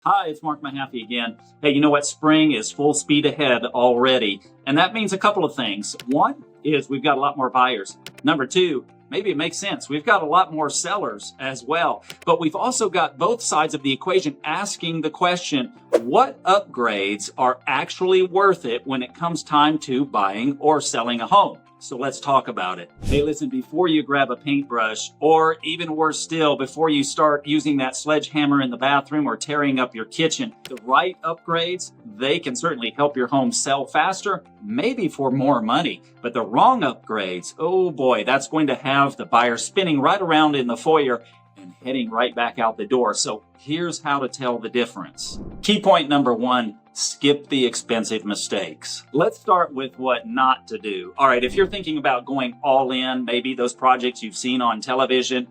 Hi, it's Mark Mahaffey again. Hey, you know what? Spring is full speed ahead already. And that means a couple of things. One is we've got a lot more buyers. Number two, maybe it makes sense. We've got a lot more sellers as well. But we've also got both sides of the equation asking the question, what upgrades are actually worth it when it comes time to buying or selling a home? So let's talk about it. Hey, listen, before you grab a paintbrush, or even worse still, before you start using that sledgehammer in the bathroom or tearing up your kitchen, the right upgrades, they can certainly help your home sell faster, maybe for more money. But the wrong upgrades, oh boy, that's going to have the buyer spinning right around in the foyer and heading right back out the door. So here's how to tell the difference. Key point number one, skip the expensive mistakes. Let's start with what not to do. All right, if you're thinking about going all in, maybe those projects you've seen on television,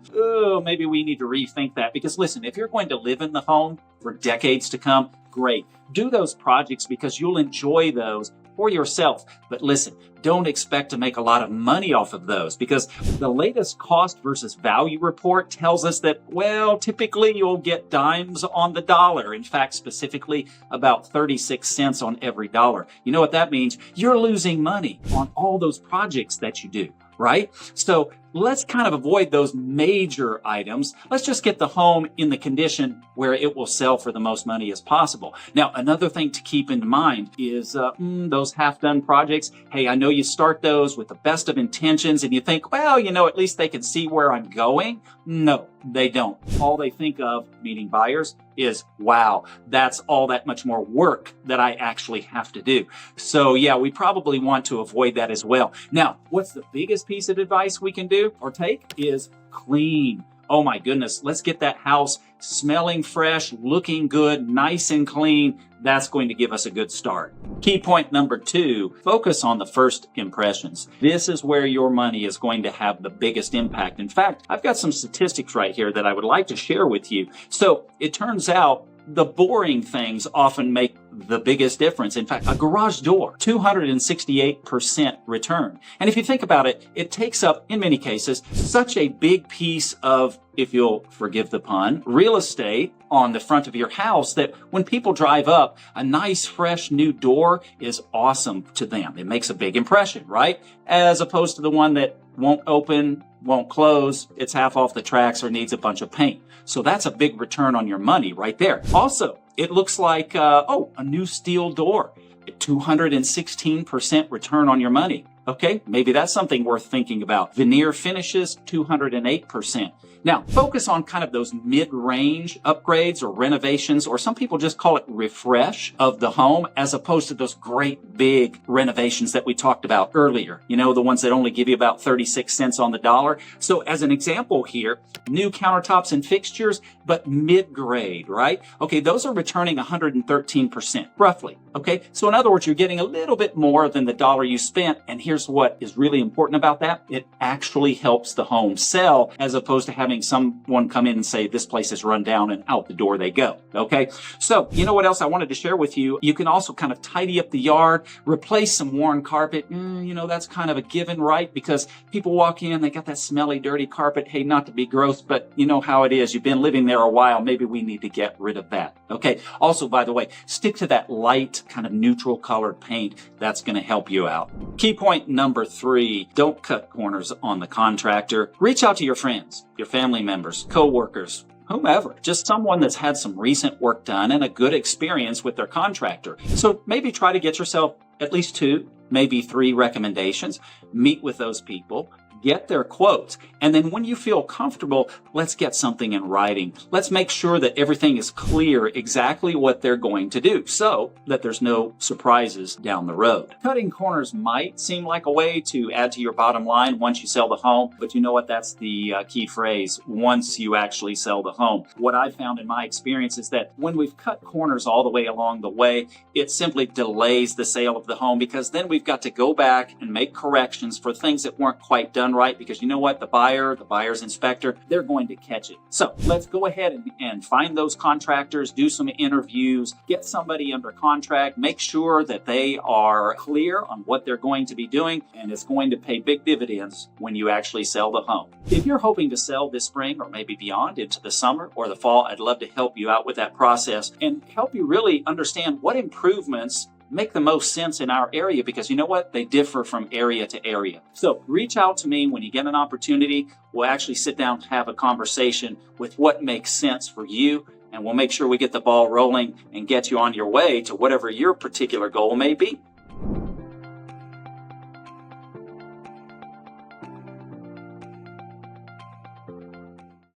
maybe we need to rethink that. Because listen, if you're going to live in the home for decades to come, great. Do those projects because you'll enjoy those for yourself. But listen, don't expect to make a lot of money off of those because the latest cost versus value report tells us that, well, typically you'll get dimes on the dollar. In fact, specifically about 36 cents on every dollar. You know what that means? You're losing money on all those projects that you do, right? So let's kind of avoid those major items. Let's just get the home in the condition where it will sell for the most money as possible. Now, another thing to keep in mind is those half-done projects. Hey, I know you start those with the best of intentions and you think, well, at least they can see where I'm going. No, they don't. All they think of, meaning buyers, is, wow, that's all that much more work that I actually have to do. So yeah, we probably want to avoid that as well. Now, what's the biggest piece of advice we can do or take is clean. Oh my goodness, let's get that house smelling fresh, looking good, nice and clean. That's going to give us a good start. Key point number two, focus on the first impressions. This is where your money is going to have the biggest impact. In fact, I've got some statistics right here that I would like to share with you. So it turns out the boring things often make the biggest difference. In fact, a garage door, 268% return. And if you think about it, it takes up, in many cases, such a big piece of, if you'll forgive the pun, real estate on the front of your house that when people drive up, a nice, fresh new door is awesome to them. It makes a big impression, right? As opposed to the one that won't open, won't close, it's half off the tracks or needs a bunch of paint. So that's a big return on your money right there. Also, it looks like, a new steel door, 216% return on your money. Okay, maybe that's something worth thinking about. Veneer finishes, 208%. Now, focus on kind of those mid-range upgrades or renovations, or some people just call it refresh of the home, as opposed to those great big renovations that we talked about earlier. The ones that only give you about 36 cents on the dollar. So as an example here, new countertops and fixtures, but mid-grade, right? Okay, those are returning 113%, roughly. Okay, so in other words, you're getting a little bit more than the dollar you spent, and here's what is really important about that. It actually helps the home sell as opposed to having someone come in and say, this place is run down and out the door they go. Okay. So you know what else I wanted to share with you? You can also kind of tidy up the yard, replace some worn carpet. That's kind of a given, right? Because people walk in, they got that smelly, dirty carpet. Hey, not to be gross, but you know how it is. You've been living there a while. Maybe we need to get rid of that. Okay. Also, by the way, stick to that light kind of neutral colored paint. That's going to help you out. Key point number three, don't cut corners on the contractor. Reach out to your friends, your family members, co-workers, whomever, just someone that's had some recent work done and a good experience with their contractor. So maybe try to get yourself at least 2, maybe 3 recommendations. Meet with those people. Get their quotes. And then when you feel comfortable, let's get something in writing. Let's make sure that everything is clear exactly what they're going to do so that there's no surprises down the road. Cutting corners might seem like a way to add to your bottom line once you sell the home, but you know what? That's the key phrase, once you actually sell the home. What I've found in my experience is that when we've cut corners all the way along the way, it simply delays the sale of the home because then we've got to go back and make corrections for things that weren't quite done done right, because you know what? The buyer's inspector, they're going to catch it. So let's go ahead and find those contractors, do some interviews, get somebody under contract, make sure that they are clear on what they're going to be doing, and it's going to pay big dividends when you actually sell the home. If you're hoping to sell this spring or maybe beyond into the summer or the fall, I'd love to help you out with that process and help you really understand what improvements make the most sense in our area, because you know what? They differ from area to area. So reach out to me when you get an opportunity. We'll actually sit down and have a conversation with what makes sense for you, and we'll make sure we get the ball rolling and get you on your way to whatever your particular goal may be.